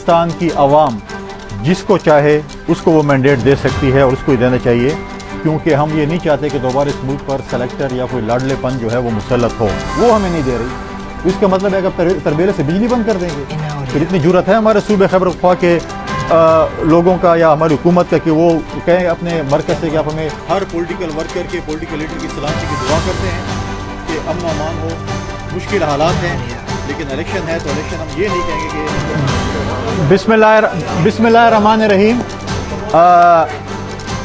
پاکستان کی عوام جس کو چاہے اس کو وہ مینڈیٹ دے سکتی ہے اور اس کو ہی دینا چاہیے، کیونکہ ہم یہ نہیں چاہتے کہ دوبارہ اس ملک پر سلیکٹر یا کوئی لاڈلے پن جو ہے وہ مسلط ہو، وہ ہمیں نہیں دے رہی۔ اس کا مطلب ہے کہ تربیلے سے بجلی بند کر دیں گے۔ پھر اتنی جرأت ہے ہمارے صوبے خیبر پختونخوا کے لوگوں کا یا ہماری حکومت کا کہ وہ کہیں اپنے مرکز سے کہ آپ ہمیں ہر پولیٹیکل ورکر کے پولیٹیکل لیڈر کی سلامتی کی دعا کرتے ہیں کہ امن و امان ہو۔ مشکل حالات ہیں لیکن الیکشن ہے تو الیکشن ہم یہ نہیں کہیں گے کہ بسم اللہ الرحمن الرحیم۔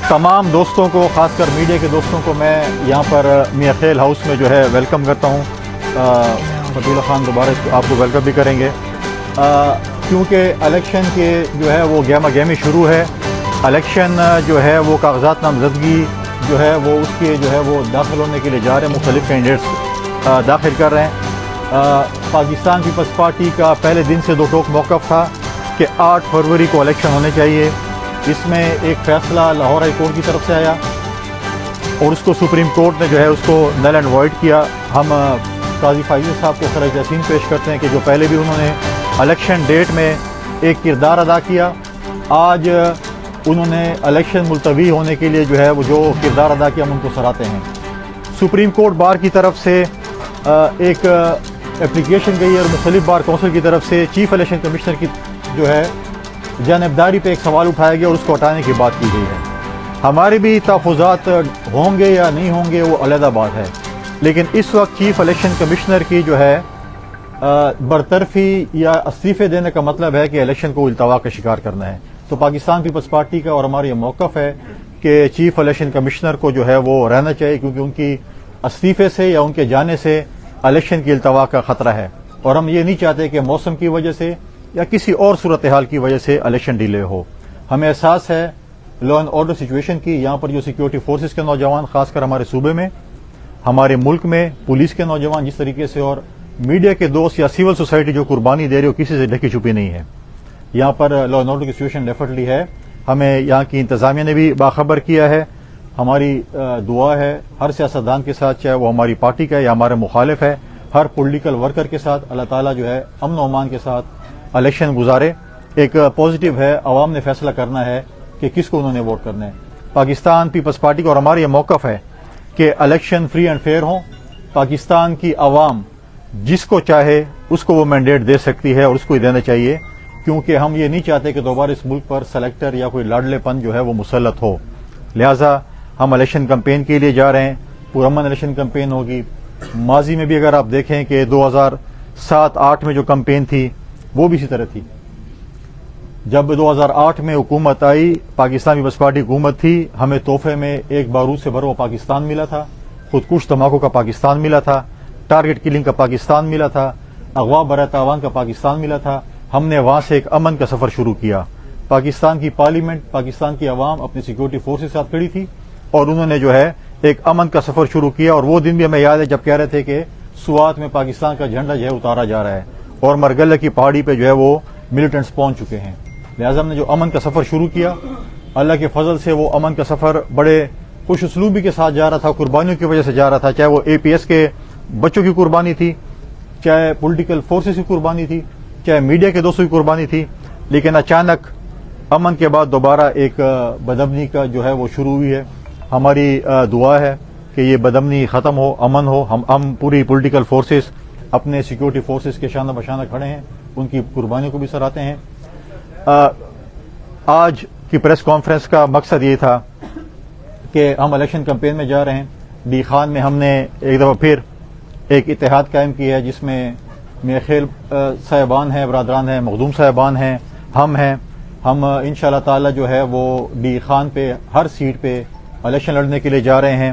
تمام دوستوں کو، خاص کر میڈیا کے دوستوں کو میں یہاں پر میاں خیل ہاؤس میں جو ہے ویلکم کرتا ہوں۔ فتح اللہ خان دوبارہ آپ کو ویلکم بھی کریں گے، کیونکہ الیکشن کے جو ہے وہ گہما گہمی شروع ہے۔ الیکشن جو ہے وہ کاغذات نامزدگی جو ہے وہ اس کے جو ہے وہ داخل ہونے کے لیے جا رہے ہیں، مختلف کینڈیڈیٹس داخل کر رہے ہیں۔ پاکستان پیپلز پارٹی کا پہلے دن سے دو ٹوک موقف تھا کہ 8 فروری کو الیکشن ہونے چاہیے۔ اس میں ایک فیصلہ لاہور ہائی کورٹ کی طرف سے آیا اور اس کو سپریم کورٹ نے جو ہے اس کو نل اینڈ وائڈ کیا۔ ہم قاضی فائز صاحب کو خراج تحسین پیش کرتے ہیں کہ جو پہلے بھی انہوں نے الیکشن ڈیٹ میں ایک کردار ادا کیا، آج انہوں نے الیکشن ملتوی ہونے کے لیے جو ہے وہ جو کردار ادا کیا ہم ان کو سراہتے ہیں۔ سپریم کورٹ بار کی طرف سے ایک اپلیکیشن گئی ہے اور مختلف بار کونسل کی طرف سے چیف الیکشن کمشنر کی جو ہے جانبداری پہ ایک سوال اٹھایا گیا اور اس کو ہٹانے کی بات کی گئی ہے۔ ہمارے بھی تحفظات ہوں گے یا نہیں ہوں گے وہ علیحدہ بات ہے، لیکن اس وقت چیف الیکشن کمشنر کی جو ہے برطرفی یا استعفے دینے کا مطلب ہے کہ الیکشن کو التوا کا شکار کرنا ہے۔ تو پاکستان پیپلز پارٹی کا اور ہمارا یہ موقف ہے کہ چیف الیکشن کمشنر کو جو ہے وہ رہنا چاہیے، کیونکہ ان کی استعفے سے یا ان کے جانے سے الیکشن کی التوا کا خطرہ ہے، اور ہم یہ نہیں چاہتے کہ موسم کی وجہ سے یا کسی اور صورتحال کی وجہ سے الیکشن ڈیلے ہو۔ ہمیں احساس ہے لا اینڈ آرڈر سچویشن کی، یہاں پر جو سیکیورٹی فورسز کے نوجوان خاص کر ہمارے صوبے میں، ہمارے ملک میں پولیس کے نوجوان جس طریقے سے، اور میڈیا کے دوست یا سول سوسائٹی جو قربانی دے رہی ہو، کسی سے ڈھکی چھپی نہیں ہے۔ یہاں پر لا اینڈ آرڈر کی سچویشن ڈیفینیٹلی ہے۔ ہمیں یہاں کی انتظامیہ نے بھی باخبر کیا ہے۔ ہماری دعا ہے ہر سیاستدان کے ساتھ، چاہے وہ ہماری پارٹی کا یا ہمارے مخالف ہے، ہر پولیٹیکل ورکر کے ساتھ اللہ تعالیٰ جو ہے امن و امان کے ساتھ الیکشن گزارے۔ ایک پازیٹیو ہے، عوام نے فیصلہ کرنا ہے کہ کس کو انہوں نے ووٹ کرنا ہے۔ پاکستان پیپلز پارٹی کا اور ہمارا یہ موقف ہے کہ الیکشن فری اینڈ فیئر ہوں۔ پاکستان کی عوام جس کو چاہے اس کو وہ مینڈیٹ دے سکتی ہے اور اس کو ہی دینا چاہیے، کیونکہ ہم یہ نہیں چاہتے کہ دوبارہ اس ملک پر سلیکٹر یا کوئی لاڈلے پن جو ہے وہ مسلط ہو۔ لہٰذا ہم الیکشن کمپین کے لیے جا رہے ہیں، پرامن الیکشن کمپین ہوگی۔ ماضی میں بھی اگر آپ دیکھیں کہ 2007-8 میں جو کمپین تھی وہ بھی اسی طرح تھی۔ جب 2008 میں حکومت آئی، پاکستان پیپلز پارٹی حکومت تھی، ہمیں تحفے میں ایک بارود سے بھرا ہوا پاکستان ملا تھا، خودکش دھماکوں کا پاکستان ملا تھا، ٹارگٹ کلنگ کا پاکستان ملا تھا، اغوا برائے تاوان کا پاکستان ملا تھا۔ ہم نے وہاں سے ایک امن کا سفر شروع کیا۔ پاکستان کی پارلیمنٹ، پاکستان کی عوام اپنی سیکیورٹی فورس کے ساتھ کھڑی تھی اور انہوں نے جو ہے ایک امن کا سفر شروع کیا، اور وہ دن بھی ہمیں یاد ہے جب کہہ رہے تھے کہ سوات میں پاکستان کا جھنڈا جو ہے اتارا جا رہا ہے اور مرگلہ کی پہاڑی پہ جو ہے وہ ملیٹنٹس پہنچ چکے ہیں۔ لہٰذا ہم نے جو امن کا سفر شروع کیا، اللہ کے فضل سے وہ امن کا سفر بڑے خوش اسلوبی کے ساتھ جا رہا تھا، قربانیوں کی وجہ سے جا رہا تھا، چاہے وہ APS کے بچوں کی قربانی تھی، چاہے پولیٹیکل فورسز کی قربانی تھی، چاہے میڈیا کے دوستوں کی قربانی تھی، لیکن اچانک امن کے بعد دوبارہ ایک بدامنی کا جو ہے وہ شروع ہوئی ہے۔ ہماری دعا ہے کہ یہ بدامنی ختم ہو، امن ہو۔ ہم پوری پولیٹیکل فورسز اپنے سیکیورٹی فورسز کے شانہ بشانہ کھڑے ہیں، ان کی قربانیوں کو بھی سراہتے ہیں۔ آج کی پریس کانفرنس کا مقصد یہ تھا کہ ہم الیکشن کمپین میں جا رہے ہیں۔ ڈی خان میں ہم نے ایک دفعہ پھر ایک اتحاد قائم کیا ہے، جس میں میاں خیل صاحبان ہیں، برادران ہیں، مخدوم صاحبان ہیں، ہم ہیں۔ ہم انشاءاللہ تعالی جو ہے وہ ڈی خان پہ ہر سیٹ پہ الیکشن لڑنے کے لیے جا رہے ہیں۔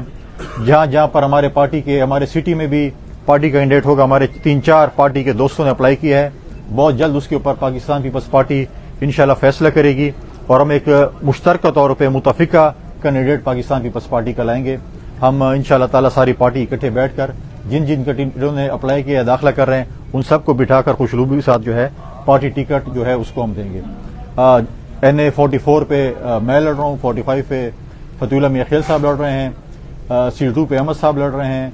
جہاں جہاں پر ہمارے پارٹی کے، ہمارے سٹی میں بھی پارٹی کا کینڈیڈیٹ ہوگا، ہمارے 3-4 پارٹی کے دوستوں نے اپلائی کیا ہے۔ بہت جلد اس کے اوپر پاکستان پیپلز پارٹی انشاءاللہ فیصلہ کرے گی اور ہم ایک مشترکہ طور پہ متفقہ کینڈیڈیٹ پاکستان پیپلز پارٹی کا لائیں گے۔ ہم انشاءاللہ تعالی ساری پارٹی اکٹھے بیٹھ کر جن کینڈیڈیٹوں نے اپلائی کیا، داخلہ کر رہے ہیں، ان سب کو بٹھا کر خوشلوبی کے ساتھ جو ہے پارٹی ٹکٹ جو ہے اس کو ہم دیں گے۔ NA 44 پہ میں لڑ رہا ہوں، 45 پہ فتح اللہ میاں خیل صاحب لڑ رہے ہیں، C2 پہ احمد صاحب لڑ رہے ہیں،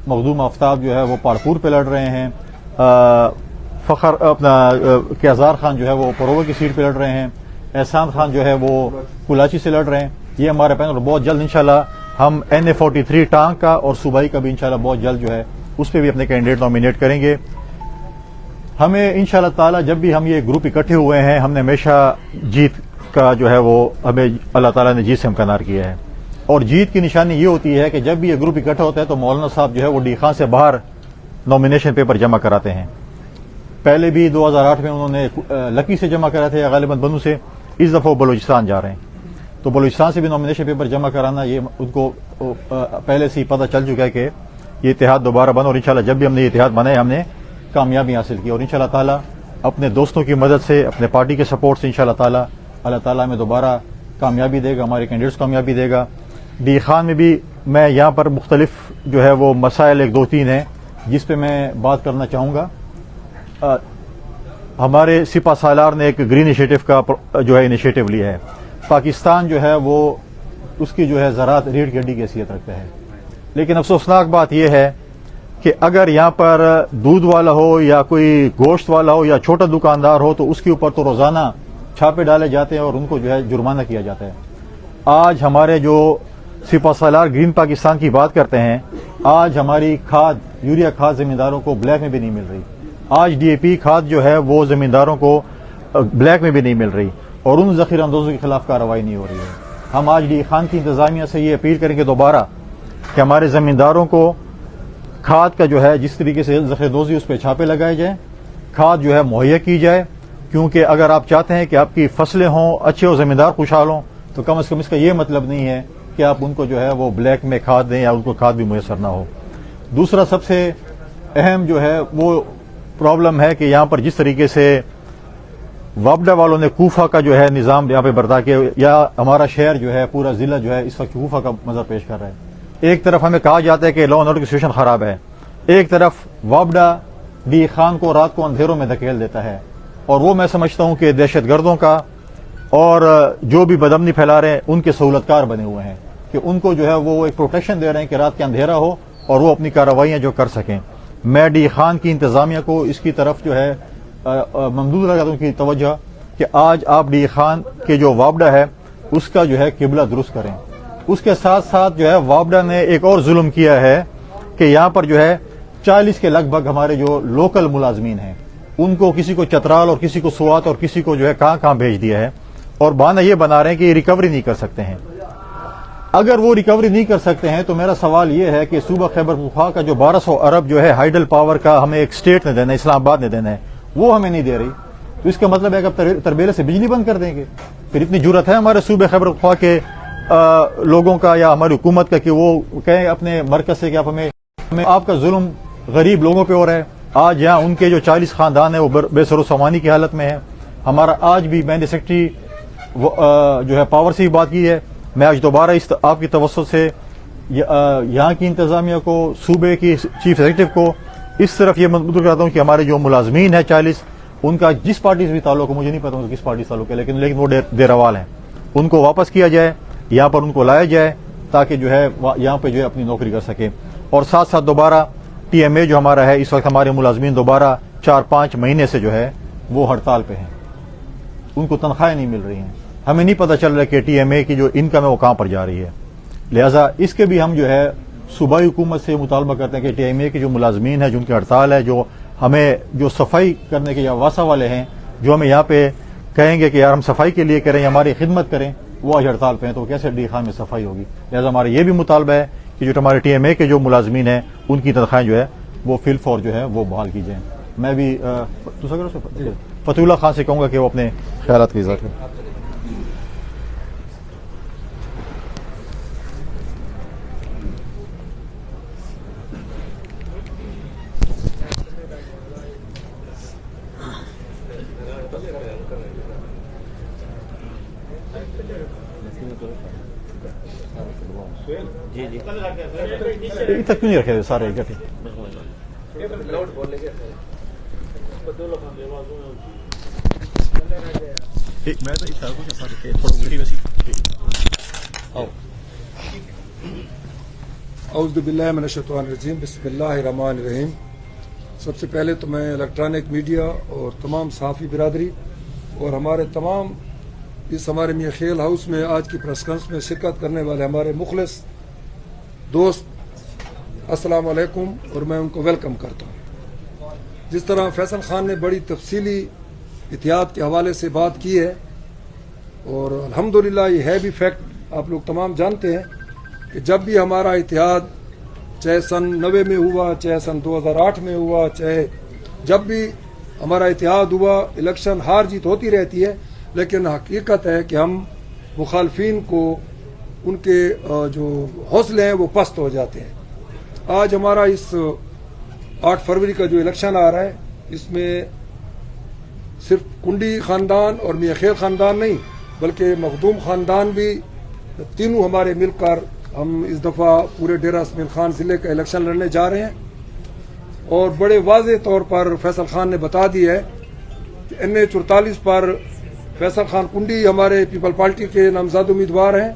مخدوم آفتاب جو ہے وہ پاڑپور پہ لڑ رہے ہیں، فخر اپنا کیزار خان جو ہے وہ پرووا کی سیٹ پہ لڑ رہے ہیں، احسان خان جو ہے وہ کلاچی سے لڑ رہے ہیں. یہ ہمارے پینل بہت جلد انشاءاللہ ہم NA43 ٹانک کا اور صوبائی کا بھی انشاءاللہ بہت جلد جو ہے اس پہ بھی اپنے کینڈیڈیٹ نامینیٹ کریں گے. ہمیں انشاءاللہ تعالی جب بھی ہم یہ گروپ اکٹھے ہوئے ہیں، ہم نے ہمیشہ جیت کا جو ہے وہ ہمیں اللہ تعالیٰ نے جیت سے ہمکنار کیا ہے. اور جیت کی نشانی یہ ہوتی ہے کہ جب بھی یہ گروپ اکٹھا ہوتا ہے تو مولانا صاحب جو ہے وہ ڈی خان سے باہر نامینیشن پیپر جمع کراتے ہیں. پہلے بھی 2008 میں انہوں نے لکی سے جمع کرائے تھے یا غالباً بنو سے. اس دفعہ وہ بلوچستان جا رہے ہیں تو بلوچستان سے بھی نامینیشن پیپر جمع کرانا یہ ان کو پہلے سے ہی پتہ چل چکا ہے کہ یہ اتحاد دوبارہ بنا. اور انشاءاللہ جب بھی ہم نے یہ اتحاد بنایا ہم نے کامیابی حاصل کی. اور انشاءاللہ تعالیٰ اپنے دوستوں کی مدد سے، اپنے پارٹی کے سپورٹ سے انشاءاللہ تعالیٰ اللہ تعالیٰ ہمیں دوبارہ کامیابی دے گا، ہمارے کینڈیڈیٹس کامیابی دے گا. ڈی خان میں بھی میں یہاں پر مختلف جو ہے وہ مسائل 1-2-3 ہیں جس پہ میں بات کرنا چاہوں گا. ہمارے سپہ سالار نے ایک گرین انیشیٹو کا جو ہے انیشیٹو لیا ہے. پاکستان جو ہے وہ اس کی جو ہے زراعت ریڑھ کی ہڈی کی حیثیت رکھتا ہے، لیکن افسوسناک بات یہ ہے کہ اگر یہاں پر دودھ والا ہو یا کوئی گوشت والا ہو یا چھوٹا دکاندار ہو تو اس کے اوپر تو روزانہ چھاپے ڈالے جاتے ہیں اور ان کو جو ہے جرمانہ کیا جاتا ہے. آج ہمارے جو سپہ سالار گرین پاکستان کی بات کرتے ہیں، آج ہماری کھاد یوریا کھاد زمینداروں کو بلیک میں بھی نہیں مل رہی. آج DAP کھاد جو ہے وہ زمینداروں کو بلیک میں بھی نہیں مل رہی اور ان ذخیرہ اندوزوں کے خلاف کارروائی نہیں ہو رہی ہے. ہم آج ڈی خان کی انتظامیہ سے یہ اپیل کریں گے دوبارہ کہ ہمارے زمینداروں کو کھاد کا جو ہے جس طریقے سے ذخیرہ اندوزی اس پہ چھاپے لگائے جائیں، کھاد جو ہے مہیا کی جائے. کیونکہ اگر آپ چاہتے ہیں کہ آپ کی فصلیں ہوں اچھے اور زمیندار خوشحال ہوں تو کم از کم اس کا یہ مطلب نہیں ہے کہ آپ ان کو جو ہے وہ بلیک میں کھاد دیں یا ان کو کھاد بھی میسر نہ ہو. دوسرا سب سے اہم جو ہے وہ پرابلم ہے کہ یہاں پر جس طریقے سے وابڈا والوں نے کوفہ کا جو ہے نظام یہاں پہ برتا کیا، یا ہمارا شہر جو ہے پورا ضلع جو ہے اس وقت کوفہ کا منظر پیش کر رہا ہے. ایک طرف ہمیں کہا جاتا ہے کہ لا اینڈ آرڈر کی سچویشن خراب ہے، ایک طرف وابڈا ڈی خان کو رات کو اندھیروں میں دھکیل دیتا ہے. اور وہ میں سمجھتا ہوں کہ دہشت گردوں کا اور جو بھی بدامنی پھیلا رہے ہیں ان کے سہولتکار بنے ہوئے ہیں کہ ان کو جو ہے وہ ایک پروٹیکشن دے رہے ہیں کہ رات کے اندھیرا ہو اور وہ اپنی کارروائیاں جو کر سکیں. میں ڈی خان کی انتظامیہ کو اس کی طرف جو ہے ممدود لگاتا ہوں کی توجہ کہ آج آپ ڈی خان کے جو وابڈا ہے اس کا جو ہے قبلہ درست کریں. اس کے ساتھ ساتھ جو ہے وابڈا نے ایک اور ظلم کیا ہے کہ یہاں پر جو ہے 40 کے لگ بھگ ہمارے جو لوکل ملازمین ہیں ان کو کسی کو چترال اور کسی کو سوات اور کسی کو جو ہے کہاں کہاں بھیج دیا ہے اور بہانہ یہ بنا رہے ہیں کہ یہ ریکوری نہیں کر سکتے ہیں. اگر وہ ریکوری نہیں کر سکتے ہیں تو میرا سوال یہ ہے کہ صوبہ خیبر پختونخوا کا جو 1200 ارب جو ہے ہائیڈل پاور کا ہمیں ایک اسٹیٹ نے دینا ہے، اسلام آباد نے دینا ہے، وہ ہمیں نہیں دے رہی. تو اس کا مطلب ہے کہ اب تربیلے سے بجلی بند کر دیں گے. پھر اتنی جرت ہے ہمارے صوبہ خیبر پختونخوا کے لوگوں کا یا ہماری حکومت کا کہ وہ کہیں اپنے مرکز سے کہ آپ کا ظلم غریب لوگوں پہ ہو رہا ہے. آج یہاں ان کے جو 40 خاندان ہیں وہ بے سر و سامانی کی حالت میں ہے. ہمارا آج بھی میں نے سیکرٹری جو ہے پاور سے ہی بات کی ہے. میں آج دوبارہ اس آپ کی توسط سے یہاں کی انتظامیہ کو، صوبے کی چیف ایگزیکٹو کو اس طرف یہ مطلب کرتا ہوں کہ ہمارے جو ملازمین ہیں 40 ان کا جس پارٹی سے بھی تعلق ہے، مجھے نہیں پتا کس پارٹی سے تعلق ہے، لیکن وہ ڈیراوال ہیں، ان کو واپس کیا جائے، یہاں پر ان کو لایا جائے تاکہ جو ہے یہاں پہ جو ہے اپنی نوکری کر سکے. اور ساتھ ساتھ دوبارہ TMA جو ہمارا ہے اس وقت ہمارے ملازمین دوبارہ 4-5 مہینے سے جو ہے وہ ہڑتال پہ ہیں، ان کو تنخواہیں نہیں مل رہی ہیں. ہمیں نہیں پتہ چل رہا کہ TMA کی جو انکم ہے وہ کہاں پر جا رہی ہے. لہذا اس کے بھی ہم جو ہے صوبائی حکومت سے مطالبہ کرتے ہیں کہ TMA کے جو ملازمین ہیں جن کی ہڑتال ہے، جو ہمیں جو صفائی کرنے کے یا واسا والے ہیں جو ہمیں یہاں پہ کہیں گے کہ یار ہم صفائی کے لیے کریں، ہماری خدمت کریں، وہ آج ہڑتال پہ ہیں تو کیسے ڈی خان میں صفائی ہوگی. لہذا ہمارا یہ بھی مطالبہ ہے کہ جو ہمارے TMA کے جو ملازمین ہیں ان کی تنخواہیں جو ہے وہ فی الفور جو ہے وہ بحال کی جائیں. میں بھی فتح اللہ خان سے کہوں گا کہ وہ اپنے خیالات کا اظہار کریں. تک کیوں نہیں رکھے سارے اکٹھے؟ اعوذ باللہ من الشیطان الرجیم، بسم اللہ الرحمن الرحیم. سب سے پہلے تو میں الیکٹرانک میڈیا اور تمام صحافی برادری اور ہمارے تمام اس ہمارے میاں خیل ہاؤس میں آج کی پریس کانفرنس میں شرکت کرنے والے ہمارے مخلص دوست السلام علیکم اور میں ان کو ویلکم کرتا ہوں. جس طرح فیصل خان نے بڑی تفصیلی اتحاد کے حوالے سے بات کی ہے اور الحمدللہ یہ ہے بھی فیکٹ، آپ لوگ تمام جانتے ہیں کہ جب بھی ہمارا اتحاد چاہے سن 90 میں ہوا، چاہے سن 2008 میں ہوا، چاہے جب بھی ہمارا اتحاد ہوا، الیکشن ہار جیت ہوتی رہتی ہے، لیکن حقیقت ہے کہ ہم مخالفین کو ان کے جو حوصلے ہیں وہ پست ہو جاتے ہیں. آج ہمارا اس 8 فروری کا جو الیکشن آ رہا ہے، اس میں صرف کنڈی خاندان اور میاں خیل خاندان نہیں بلکہ مخدوم خاندان بھی تینوں ہمارے مل کر ہم اس دفعہ پورے ڈیرہ اسماعیل خان ضلع کا الیکشن لڑنے جا رہے ہیں. اور بڑے واضح طور پر فیصل خان نے بتا دی ہے کہ NA 44 پر فیصل خان کنڈی ہمارے پیپل پارٹی کے نامزد امیدوار ہیں.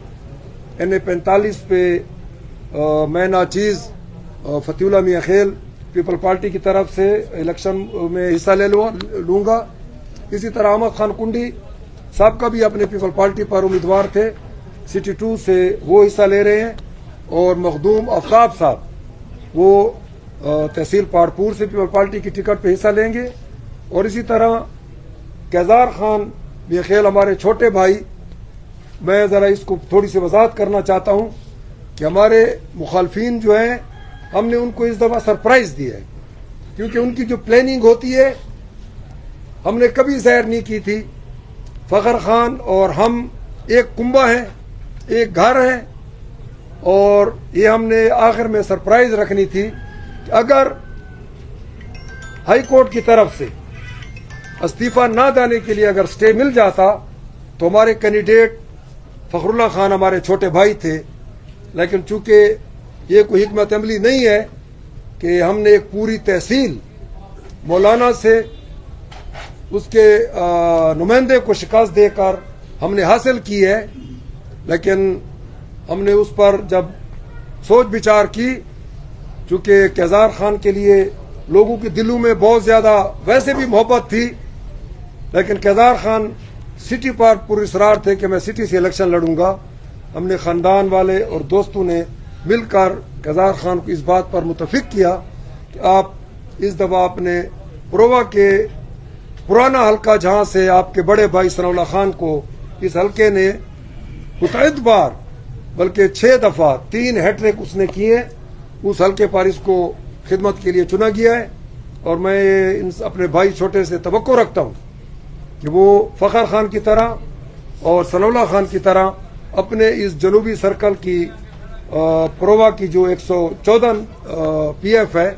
NA 45 پہ میں ناچیز فتح اللہ میاں خیل پیپل پارٹی کی طرف سے الیکشن میں حصہ لوں گا. اسی طرح احمد خان کنڈی صاحب کا بھی اپنے پیپل پارٹی پر امیدوار تھے، سٹی 2 سے وہ حصہ لے رہے ہیں. اور مخدوم آفتاب صاحب وہ تحصیل پاڑپور سے پیپل پارٹی کی ٹکٹ پہ حصہ لیں گے. اور اسی طرح کیزار خان میاں خیل ہمارے چھوٹے بھائی، میں ذرا اس کو تھوڑی سی وضاحت کرنا چاہتا ہوں کہ ہمارے مخالفین جو ہیں ہم نے ان کو اس دفعہ سرپرائز دیا ہے، کیونکہ ان کی جو پلاننگ ہوتی ہے ہم نے کبھی ظاہر نہیں کی تھی. فخر خان اور ہم ایک کنبہ ہیں، ایک گھر ہے، اور یہ ہم نے آخر میں سرپرائز رکھنی تھی کہ اگر ہائی کورٹ کی طرف سے استعفیٰ نہ دینے کے لیے اگر سٹے مل جاتا تو ہمارے کینڈیڈیٹ فخر اللہ خان ہمارے چھوٹے بھائی تھے. لیکن چونکہ یہ کوئی حکمت عملی نہیں ہے کہ ہم نے ایک پوری تحصیل مولانا سے اس کے نمائندے کو شکست دے کر ہم نے حاصل کی ہے، لیکن ہم نے اس پر جب سوچ بچار کی، چونکہ کیزار خان کے لیے لوگوں کے دلوں میں بہت زیادہ ویسے بھی محبت تھی، لیکن کیزار خان سٹی پر پر اصرار تھے کہ میں سٹی سے الیکشن لڑوں گا. ہم نے خاندان والے اور دوستوں نے مل کر کیزار خان کو اس بات پر متفق کیا کہ آپ اس دفعہ اپنے پرووا کے پرانا حلقہ جہاں سے آپ کے بڑے بھائی ثناء اللہ خان کو اس حلقے نے متعدد بار بلکہ 6 دفعہ 3 ہیٹرک اس نے کیے، اس حلقے پر اس کو خدمت کے لیے چنا گیا ہے. اور میں اپنے بھائی چھوٹے سے توقع رکھتا ہوں کہ وہ فخر خان کی طرح اور ثناء اللہ خان کی طرح اپنے اس جنوبی سرکل کی پرووا کی جو 114 PF ہے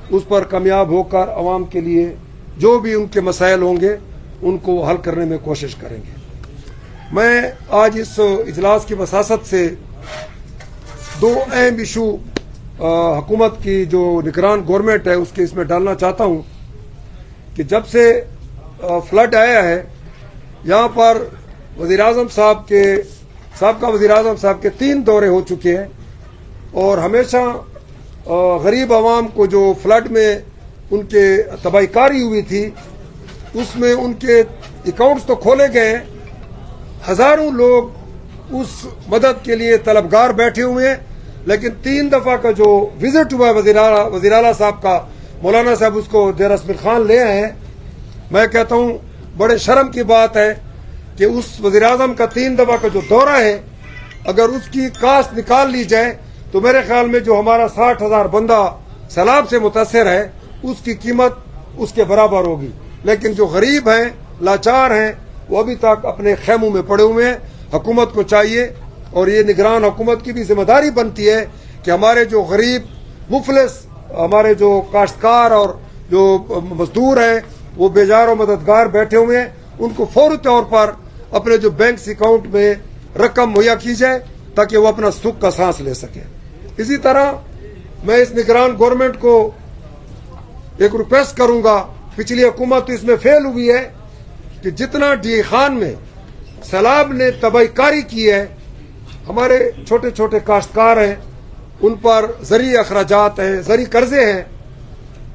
اس پر کامیاب ہو کر عوام کے لیے جو بھی ان کے مسائل ہوں گے ان کو حل کرنے میں کوشش کریں گے. میں آج اس اجلاس کی وساست سے 2 اہم ایشو حکومت کی جو نگران گورنمنٹ ہے اس کے اس میں ڈالنا چاہتا ہوں کہ جب سے فلڈ آیا ہے یہاں پر وزیر اعظم سابقہ وزیر اعظم صاحب کے 3 دورے ہو چکے ہیں، اور ہمیشہ غریب عوام کو جو فلڈ میں ان کے تباہی کاری ہوئی تھی اس میں ان کے اکاؤنٹس تو کھولے گئے ہیں، ہزاروں لوگ اس مدد کے لیے طلبگار بیٹھے ہوئے ہیں. لیکن 3 دفعہ کا جو وزٹ ہوا وزیر اعلیٰ صاحب کا، مولانا صاحب اس کو ڈیرہ اسماعیل خان لے آئے ہیں. میں کہتا ہوں بڑے شرم کی بات ہے کہ اس وزیر اعظم کا 3 دفعہ کا جو دورہ ہے اگر اس کی کاسٹ نکال لی جائے تو میرے خیال میں جو ہمارا 60,000 بندہ سیلاب سے متاثر ہے اس کی قیمت اس کے برابر ہوگی. لیکن جو غریب ہیں، لاچار ہیں، وہ ابھی تک اپنے خیموں میں پڑے ہوئے ہیں. حکومت کو چاہیے اور یہ نگران حکومت کی بھی ذمہ داری بنتی ہے کہ ہمارے جو غریب مفلس ہمارے جو کاشتکار اور جو مزدور ہیں وہ بیزار و مددگار بیٹھے ہوئے ہیں ان کو فوری طور پر اپنے جو بینک اکاؤنٹ میں رقم مہیا کی جائے تاکہ وہ اپنا سکھ کا سانس لے سکیں. اسی طرح میں اس نگران گورنمنٹ کو ایک ریکویسٹ کروں گا، پچھلی حکومت اس میں فیل ہوئی ہے کہ جتنا ڈی خان میں سیلاب نے تباہی کاری کی ہے، ہمارے چھوٹے چھوٹے کاشتکار ہیں ان پر زرعی اخراجات ہیں، زرعی قرضے ہیں،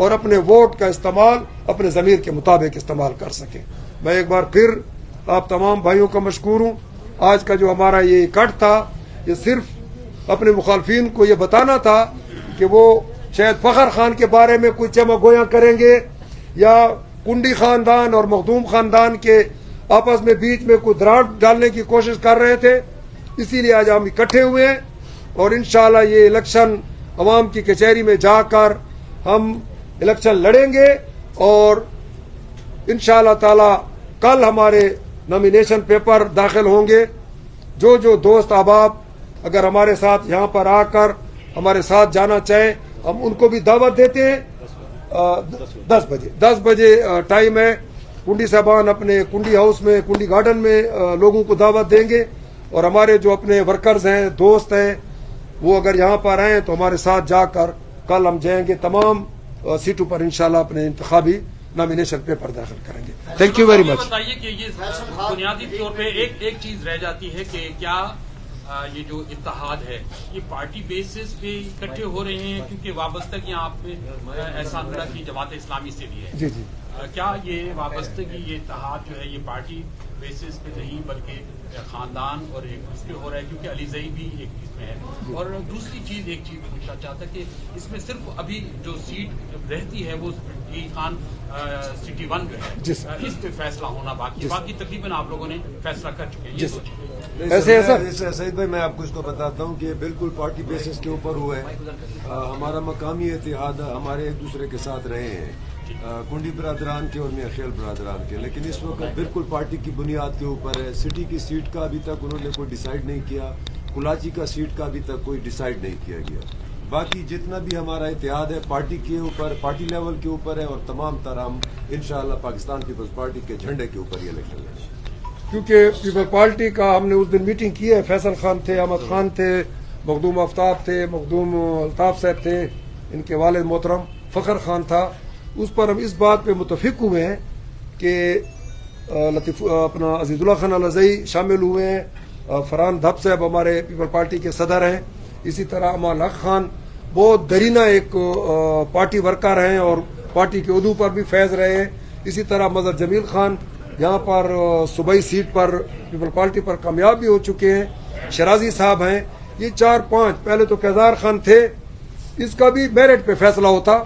اور اپنے ووٹ کا استعمال اپنے ضمیر کے مطابق استعمال کر سکیں. میں ایک بار پھر آپ تمام بھائیوں کا مشکور ہوں. آج کا جو ہمارا یہ اکٹھ تھا یہ صرف اپنے مخالفین کو یہ بتانا تھا کہ وہ شاید فخر خان کے بارے میں کوئی چمک گویاں کریں گے یا کنڈی خاندان اور مخدوم خاندان کے آپس میں بیچ میں کوئی دراڑ ڈالنے کی کوشش کر رہے تھے. اسی لیے آج ہم اکٹھے ہوئے ہیں اور انشاءاللہ یہ الیکشن عوام کی کچہری میں جا کر ہم الیکشن لڑیں گے اور انشاءاللہ تعالی کل ہمارے نامینیشن پیپر داخل ہوں گے. جو دوست احباب اگر ہمارے ساتھ یہاں پر آ کر ہمارے ساتھ جانا چاہیں ہم ان کو بھی دعوت دیتے ہیں. 10 بجے ٹائم ہے. کنڈی صاحبان اپنے کنڈی ہاؤس میں کنڈی گارڈن میں لوگوں کو دعوت دیں گے اور ہمارے جو اپنے ورکرز ہیں دوست ہیں وہ اگر یہاں پر آئیں تو ہمارے ساتھ جا کر کل ہم جائیں گے تمام سیٹوں پر انشاءاللہ اپنے انتخابی نامینیشن پیپر داخل کریں گے. Thank you very much. بتائیے کہ یہ بنیادی طور پہ ایک چیز رہ جاتی ہے کہ کیا یہ جو اتحاد ہے یہ پارٹی بیسس پہ اکٹھے ہو رہے ہیں کیونکہ وابستگی آپ نے احسان اللہ کی جماعت اسلامی سے بھی ہے. جی جی کیا یہ وابستگی یہ اتحاد جو ہے یہ پارٹی بیسس پہ نہیں بلکہ خاندان اور ایک اس پہ ہو رہا ہے کیونکہ علی زئی بھی ایک اس میں ہے. اور دوسری چیز ایک چیز میں پوچھنا چاہتا کہ اس میں صرف ابھی جو سیٹ رہتی ہے وہ خان سٹی 1 جو ہے اس پہ فیصلہ ہونا باقی تقریباً آپ لوگوں نے فیصلہ کر چکے ہیں. ایسے سعید بھائی میں آپ کو اس کو بتاتا ہوں کہ یہ بالکل پارٹی بیسس کے اوپر ہوا ہے. ہمارا مقامی اتحاد ہمارے ایک دوسرے کے ساتھ رہے ہیں کنڈی برادران کے اور میاں خیل برادران کے, لیکن اس وقت بالکل پارٹی کی بنیاد کے اوپر ہے. سٹی کی سیٹ کا ابھی تک انہوں نے کوئی ڈیسائیڈ نہیں کیا, کلاچی کا سیٹ کا ابھی تک کوئی ڈیسائیڈ نہیں کیا گیا. باقی جتنا بھی ہمارا اتحاد ہے پارٹی کے اوپر پارٹی لیول کے اوپر ہے اور تمام طرح ہم انشاءاللہ پاکستان پیپلز پارٹی کے جھنڈے کے اوپر یہ الیکشن لڑیں. کیونکہ پیپل پارٹی کا ہم نے اس دن میٹنگ کی ہے. فیصل خان تھے, احمد خان تھے, مخدوم آفتاب تھے, مخدوم الطاف صاحب تھے, ان کے والد محترم فخر خان تھا. اس پر ہم اس بات پہ متفق ہوئے ہیں کہ اپنا عزیز اللہ خان الزئی شامل ہوئے ہیں, فرحان دھب صاحب ہمارے پیپل پارٹی کے صدر ہیں, اسی طرح امان حق خان بہت درینہ ایک پارٹی ورکر ہیں اور پارٹی کے عہدوں پر بھی فیض رہے ہیں. اسی طرح مظہر جمیل خان یہاں پر صوبائی سیٹ پر پیپل پارٹی پر کامیاب بھی ہو چکے ہیں. شرازی صاحب ہیں. یہ 4-5 پہلے تو کیزار خان تھے. اس کا بھی میرٹ پہ فیصلہ ہوتا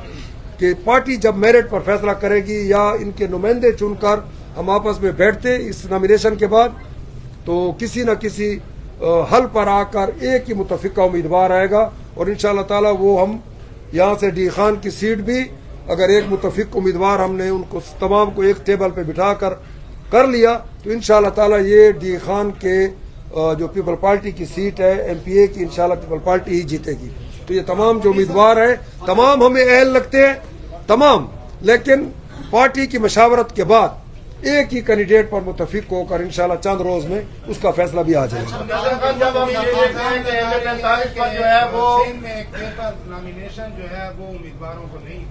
کہ پارٹی جب میرٹ پر فیصلہ کرے گی یا ان کے نمائندے چن کر ہم آپس میں بیٹھتے اس نامینیشن کے بعد تو کسی نہ کسی حل پر آ کر ایک ہی متفقہ امیدوار آئے گا اور انشاءاللہ تعالی وہ ہم یہاں سے ڈی خان کی سیٹ بھی اگر ایک متفق امیدوار ہم نے ان کو تمام کو ایک ٹیبل پہ بٹھا کر لیا تو انشاءاللہ تعالی یہ ڈی خان کے جو پیپل پارٹی کی سیٹ ہے ایم پی اے کی انشاءاللہ پیپل پارٹی ہی جیتے گی. تو یہ تمام جو امیدوار ہیں تمام ہمیں اہل لگتے ہیں تمام, لیکن پارٹی کی مشاورت کے بعد ایک ہی کینڈیڈیٹ پر متفق ہو کر انشاءاللہ چند روز میں اس کا فیصلہ بھی آ جائے گا. نامینیشن جو ہے وہ امیدواروں کو نہیں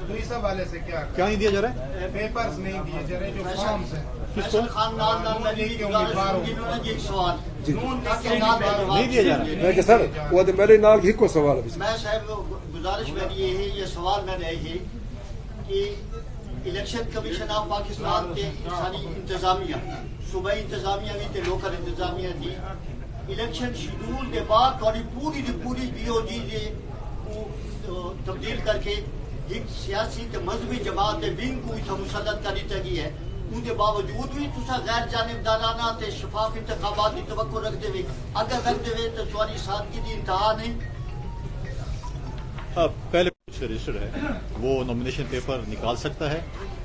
تو اس حوالے سے کیا نہیں دیا جا رہا ہے, پیپرز نہیں دیے جا رہے جو فارمز ہیں نہیں دیا جا رہا میں کہ سر وہ میرے نال ہی کو سوال ہے. میں صاحب گزارش میری یہ ہے, یہ سوال میں نے ہے کہ الیکشن کمیشن آف پاکستان کے ساری انتظامیہ صوبائی انتظامیہ بھی تھے, لوکل انتظامیہ تھی. الیکشن شیڈول کے بعد تھوڑی پوری بی او جی کو تبدیل کر کے ایک سیاسی تے مذہبی جماعت ونگ کو مسدد کر دی ہے. ان کے باوجود بھی تصا غیر جانبدارانہ تے شفاف انتخابات کی توقع رکھتے ہوئے اگر رکھتے ہوئے تو تھوڑی سادگی کی انتہا نہیں. پہلے رجسٹر ہے وہ نامینیشن پیپر نکال سکتا ہے,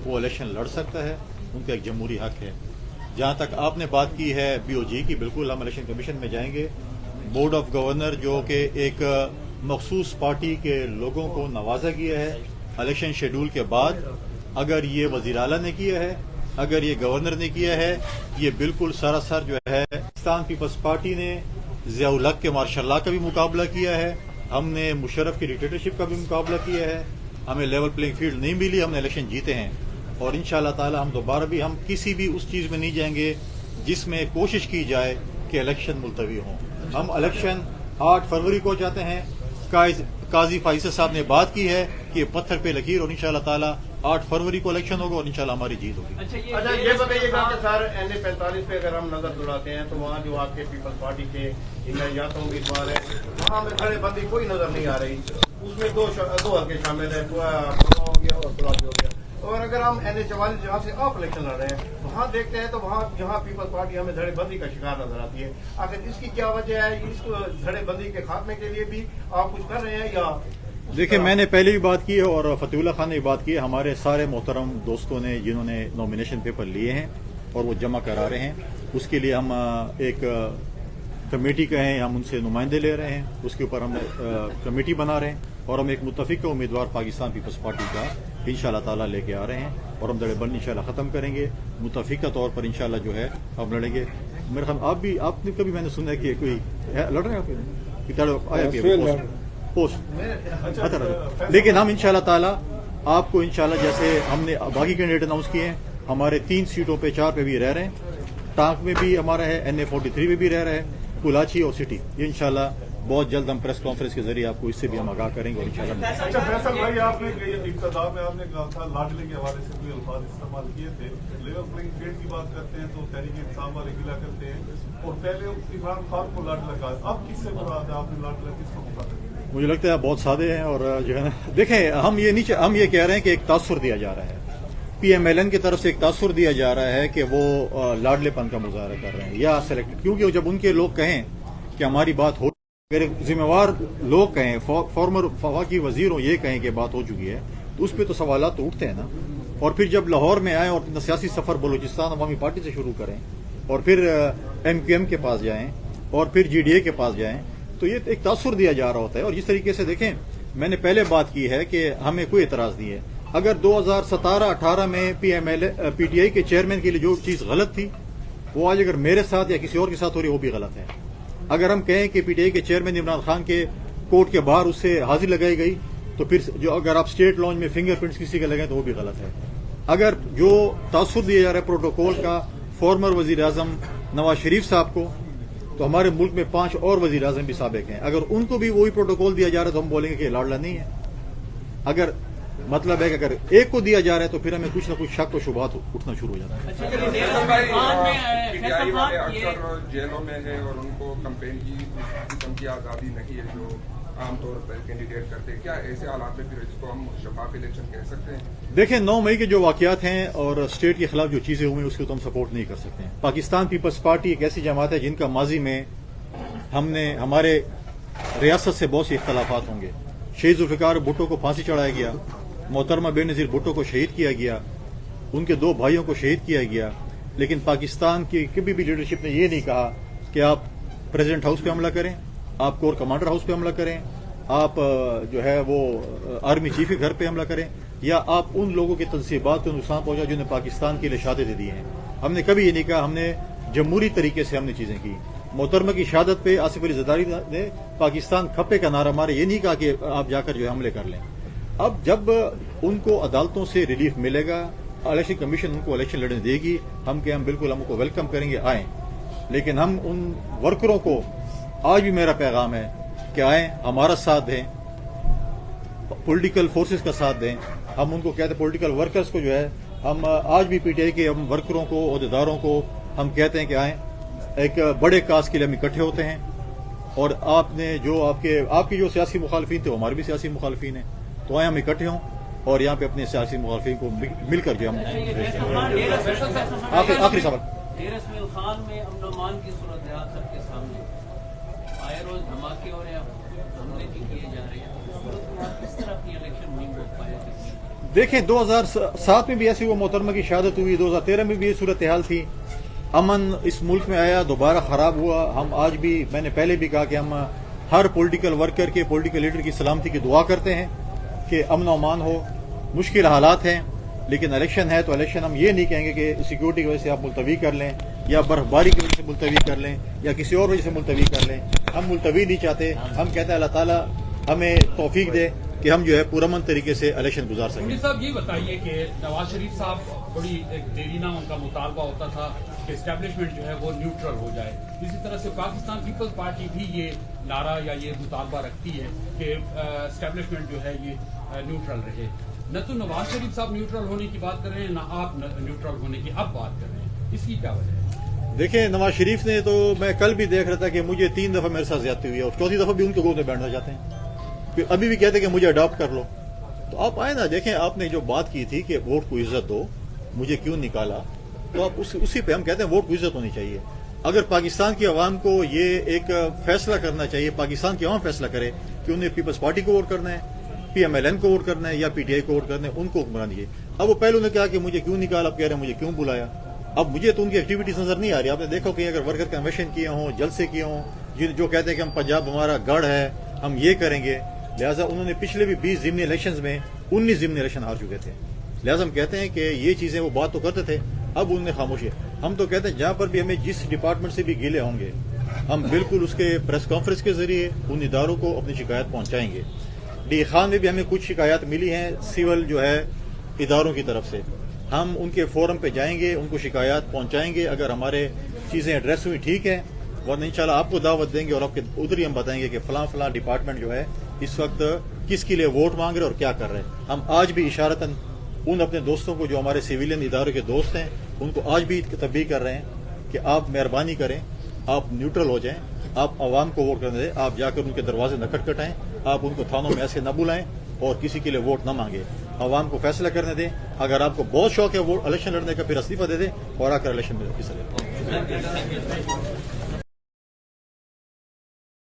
وہ الیکشن لڑ سکتا ہے, ان کا ایک جمہوری حق ہے. جہاں تک آپ نے بات کی ہے بی او جی کی, بالکل ہم الیکشن کمیشن میں جائیں گے. بورڈ آف گورنر جو کہ ایک مخصوص پارٹی کے لوگوں کو نوازا گیا ہے, الیکشن شیڈول کے بعد اگر یہ وزیر اعلیٰ نے کیا ہے, اگر یہ گورنر نے کیا ہے, یہ بالکل سراسر جو ہے پاکستان پیپلز پارٹی نے ضیاء الحق کے مارشاء اللہ کا بھی مقابلہ کیا ہے, ہم نے مشرف کی ڈکٹیٹرشپ کا بھی مقابلہ کیا ہے. ہمیں لیول پلینگ فیلڈ نہیں ملی, ہم نے الیکشن جیتے ہیں اور انشاءاللہ تعالی ہم دوبارہ بھی ہم کسی بھی اس چیز میں نہیں جائیں گے جس میں کوشش کی جائے کہ الیکشن ملتوی ہوں. ہم الیکشن 8 فروری کو چاہتے ہیں. قاضی فائز صاحب نے بات کی ہے کہ پتھر پہ لکیر اور انشاءاللہ تعالی 8 فروری کو الیکشن ہوگا اور انشاءاللہ ہماری جیت ہوگی. اچھا یہ بتائیے گا کہ سر NA-45 پہ اگر ہم نظر دوڑاتے ہیں تو وہاں جو آپ کے پیپلز پارٹی کے یاتوں امیدوار ہیں وہاں میں دھڑے بندی کوئی نظر نہیں آ رہی. اس میں دو حلقے شامل ہیں, پورا ہو گیا اور بلاک ہو گیا. اور اگر ہم NA-44 جہاں سے آپ الیکشن لڑ رہے ہیں وہاں دیکھتے ہیں تو وہاں جہاں پیپلز پارٹی ہمیں دھڑے بندی کا شکار نظر آتی ہے. آخر اس کی کیا وجہ ہے؟ اس کو دھڑے بندی کے خاتمے کے لیے بھی آپ کچھ کر رہے ہیں یا؟ دیکھیں, میں نے پہلے بھی بات کی ہے اور فتح اللہ خان نے بھی بات کی ہے. ہمارے سارے محترم دوستوں نے جنہوں نے نامینیشن پیپر لیے ہیں اور وہ جمع کرا رہے ہیں, اس کے لیے ہم ایک کمیٹی کہیں ہم ان سے نمائندے لے رہے ہیں. اس کے اوپر ہم کمیٹی بنا رہے ہیں اور ہم ایک متفق امیدوار پاکستان پیپلز پارٹی کا انشاءاللہ تعالی لے کے آ رہے ہیں اور ہم دڑے بند انشاءاللہ ختم کریں گے. متفقہ طور پر انشاءاللہ جو ہے ہم لڑیں گے. میرے خیال آپ نے کبھی میں نے سنا ہے کہ کوئی لڑ رہے ہیں پوسٹ, لیکن ہم انشاءاللہ تعالی آپ کو انشاءاللہ جیسے ہم نے باقی کینڈیڈیٹ اناؤنس کیے ہیں, ہمارے 3 سیٹوں پہ 4 پہ بھی رہ رہے ہیں. ٹانک میں بھی ہمارا ہے, NA-43 میں بھی رہ رہے ہیں, کلاچی اور سٹی. یہ انشاءاللہ بہت جلد ہم پریس کانفرنس کے ذریعے آپ کو اس سے بھی ہم آگاہ کریں گے اور انشاءاللہ. اچھا فیصل بھائی, آپ نے ابتدا میں آپ نے کہا تھا لاڈلے کے حوالے سے کوئی الفاظ استعمال کیے تھے. لیول پلینگ فیلڈ کی بات کرتے ہیں تو تحریک انصاف والے گلا کرتے ہیں اور پہلے عمران خان کو لاڈلا کہا. اب کس سے مراد ہے؟ آپ نے لاڈلا کس کو کہا؟ مجھے لگتا ہے آپ بہت سادے ہیں اور جو ہے نا, دیکھیں ہم یہ کہہ رہے ہیں کہ ایک تاثر دیا جا رہا ہے, PMLN کی طرف سے ایک تاثر دیا جا رہا ہے کہ وہ لاڈلے پن کا مظاہرہ کر رہے ہیں یا سلیکٹ, کیونکہ جب ان کے لوگ کہیں کہ ہماری بات ہو, اگر ذمہ وار لوگ کہیں, فارمر وفاقی وزیروں یہ کہیں کہ بات ہو چکی ہے تو اس پہ تو سوالات تو اٹھتے ہیں نا. اور پھر جب لاہور میں آئیں اور اپنا سیاسی سفر بلوچستان عوامی پارٹی سے شروع کریں اور پھر MQM کے پاس جائیں اور پھر GDA کے پاس جائیں تو یہ ایک تاثر دیا جا رہا ہوتا ہے. اور جس طریقے سے دیکھیں, میں نے پہلے بات کی ہے کہ ہمیں کوئی اعتراض نہیں ہے. اگر 2017-18 میں PTI کے چیئرمین کے لیے جو چیز غلط تھی وہ آج اگر میرے ساتھ یا کسی اور کے ساتھ ہو رہی ہے وہ بھی غلط ہے. اگر ہم کہیں کہ PTI کے چیئرمین عمران خان کے کورٹ کے باہر اس سے حاضری لگائی گئی تو پھر جو اگر آپ اسٹیٹ لانچ میں فنگر پرنٹس کسی کے لگائیں تو وہ بھی غلط ہے. اگر جو تاثر دیا جا رہا ہے پروٹوکول کا فارمر وزیر اعظم نواز شریف صاحب کو, تو ہمارے ملک میں 5 اور وزیر اعظم بھی سابق ہیں, اگر ان کو بھی وہی پروٹوکول دیا جا رہا ہے تو ہم بولیں گے کہ لاڈلا نہیں ہے. اگر مطلب ہے کہ اگر ایک کو دیا جا رہا ہے تو پھر ہمیں کچھ نہ کچھ شک و شبہات اٹھنا شروع ہو جاتا ہے. جیلوں میں ہے اور ان کو کمپین کی قسم کی آزادی نہیں ہے جو عام طور پر کینڈیڈیٹ کرتے ہیں, کیا ایسے حالات میں پھر اس کو ہم شفاف الیکشن کہہ سکتے ہیں؟ دیکھیں 9 مئی کے جو واقعات ہیں اور اسٹیٹ کے خلاف جو چیزیں ہوئی ہیں اس کو تو ہم سپورٹ نہیں کر سکتے ہیں. پاکستان پیپلز پارٹی ایک ایسی جماعت ہے جن کا ماضی میں ہمارے ریاست سے بہت سے اختلافات ہوں گے. شہید ذوالفقار بھٹو کو پھانسی چڑھایا گیا, محترمہ بے نظیر بھٹو کو شہید کیا گیا, ان کے 2 بھائیوں کو شہید کیا گیا, لیکن پاکستان کی کبھی بھی لیڈرشپ نے یہ نہیں کہا کہ آپ پریزیڈنٹ ہاؤس پہ حملہ کریں, آپ کور کمانڈر ہاؤس پہ حملہ کریں, آپ جو ہے وہ آرمی چیف کے گھر پہ حملہ کریں یا آپ ان لوگوں کی تنصیبات کو نقصان پہنچا جنہوں نے پاکستان کے لیے شہادتیں دی ہیں. ہم نے کبھی یہ نہیں کہا, ہم نے جمہوری طریقے سے ہم نے چیزیں کی. محترمہ کی شہادت پہ آصف علی زرداری نے پاکستان کھپے کا نعرہ مارے, یہ نہیں کہا کہ آپ جا کر جو ہے حملے کر لیں. اب جب ان کو عدالتوں سے ریلیف ملے گا, الیکشن کمیشن ان کو الیکشن لڑنے دے گی, ہم بالکل ہم کو ویلکم کریں گے, آئیں. لیکن ہم ان ورکروں کو آج بھی میرا پیغام ہے کہ آئیں, ہمارا ساتھ دیں, پولیٹیکل فورسز کا ساتھ دیں. ہم ان کو کہتے ہیں پولیٹیکل ورکرز کو جو ہے, ہم آج بھی PTI کے ہم ورکروں کو, عہدیداروں کو ہم کہتے ہیں کہ آئیں, ایک بڑے کاز کے لیے ہم اکٹھے ہوتے ہیں. اور آپ نے جو آپ کے جو سیاسی مخالفین تھے وہ ہمارے بھی سیاسی مخالفین ہیں, تو آئیں ہم اکٹھے ہوں اور یہاں پہ اپنے سیاسی مخالفین کو مل کر جو ہم آخری سوال. ڈیر اسماعیل خان میں امن و امان کی صورتحال سب کے سامنے, آئے روز دھماکے ہو رہے ہیں, حملے بھی کیے جا رہے ہیں, کس طرح اپنی الیکشن مہم کو پایا کرتی ہے؟ دیکھیں 2007 میں بھی ایسی وہ محترمہ کی شہادت ہوئی, 2013 میں بھی یہ صورتحال تھی. امن اس ملک میں آیا, دوبارہ خراب ہوا. ہم آج بھی, میں نے پہلے بھی کہا کہ ہم ہر پولیٹیکل ورکر کے, پولیٹیکل لیڈر کی سلامتی کی دعا کرتے ہیں کہ امن و امان ہو. مشکل حالات ہیں لیکن الیکشن ہے, تو الیکشن ہم یہ نہیں کہیں گے کہ سیکیورٹی کی وجہ سے آپ ملتوی کر لیں یا برف باری کی وجہ سے ملتوی کر لیں یا کسی اور وجہ سے ملتوی کر لیں. ہم ملتوی نہیں چاہتے, ہم کہتے ہیں اللہ تعالیٰ ہمیں توفیق دے کہ ہم جو ہے پرامن طریقے سے الیکشن گزار سکیں. صاحب یہ بتائیے کہ نواز شریف صاحب بڑی ایک دیرینہ ان کا مطالبہ ہوتا تھا کہ اسٹیبلشمنٹ جو ہے وہ نیوٹرل ہو جائے. اسی طرح سے پاکستان پیپلز پارٹی بھی یہ نعرہ یا یہ مطالبہ رکھتی ہے کہ اسٹیبلشمنٹ جو ہے یہ نیوٹرل رہے. نہ تو نواز شریف صاحب نیوٹرل ہونے کی بات کر رہے ہیں، نہ آپ نیوٹرل ہونے کی اب بات کر رہے ہیں. اس کی کیا وجہ ہے؟ دیکھیں، نواز شریف نے تو میں کل بھی دیکھ رہا تھا کہ مجھے 3 دفعہ میرے ساتھ زیادتی ہوئی ہے اور 4تھی دفعہ بھی ان کے گود میں بیٹھنا چاہتے ہیں. پھر ابھی بھی کہتے ہیں کہ مجھے اڈاپٹ کر لو. تو آپ آئے نا، دیکھیں آپ نے جو بات کی تھی کہ ووٹ کو عزت دو، مجھے کیوں نکالا، تو آپ اسی پہ ہم کہتے ہیں ووٹ کو عزت ہونی چاہیے. اگر پاکستان کی عوام کو یہ ایک فیصلہ کرنا چاہیے، پاکستان کی عوام فیصلہ کرے کہ انہیں پیپلز پارٹی کو ووٹ کرنا ہے، پی ایم ایل این کو ووٹ کرنا ہے یا پی ٹی آئی کو ووٹ کرنا ہے، ان کو حکمران دیجیے. اب وہ پہلے نے کہا کہ مجھے کیوں نکالا، اب کہہ رہے ہیں مجھے کیوں بلایا. اب مجھے تو ان کی ایکٹیویٹیز نظر نہیں آ رہی. آپ نے دیکھو کہ اگر ورکر کنونشن کیے ہوں، جلسے کیے ہوں، جو کہتے ہیں کہ ہم پنجاب ہمارا گڑھ ہے، ہم یہ کریں گے، لہٰذا انہوں نے پچھلے بھی 20 ضمنی الیکشنز میں 19 ضمنی الیکشن ہار چکے تھے. لہٰذا ہم کہتے ہیں کہ یہ چیزیں وہ بات تو کرتے تھے، اب انہوں نے خاموشی. ہم تو کہتے ہیں جہاں پر بھی ہمیں جس ڈپارٹمنٹ سے بھی گلے ہوں گے، ہم بالکل اس کے پریس کانفرنس کے ذریعے ان اداروں کو اپنی شکایت پہنچائیں گے. ڈی خان میں بھی ہمیں کچھ شکایات ملی ہیں سول جو ہے اداروں کی طرف سے، ہم ان کے فورم پہ جائیں گے، ان کو شکایات پہنچائیں گے. اگر ہمارے چیزیں ایڈریس ہوئی ٹھیک ہے، ورنہ انشاءاللہ آپ کو دعوت دیں گے اور آپ کے ادھر ہی ہم بتائیں گے کہ فلاں فلاں ڈپارٹمنٹ جو ہے اس وقت کس کے لیے ووٹ مانگ رہے اور کیا کر رہے ہیں. ہم آج بھی اشارتاً ان اپنے دوستوں کو جو ہمارے سویلین اداروں کے دوست ہیں ان کو آج بھی تنبیہ کر رہے ہیں کہ آپ مہربانی کریں، آپ نیوٹرل ہو جائیں، آپ عوام کو ووٹ کرنے دیں، آپ جا کر ان کے دروازے نہ کھٹکھٹائیں، آپ ان کو تھانوں میں ایسے نہ بلائیں اور کسی کے لیے ووٹ نہ مانگیں. عوام کو فیصلہ کرنے دیں. اگر آپ کو بہت شوق ہے ووٹ الیکشن لڑنے کا، پھر استعفیٰ دے دیں اور آ کر الیکشن میں حصہ لیں.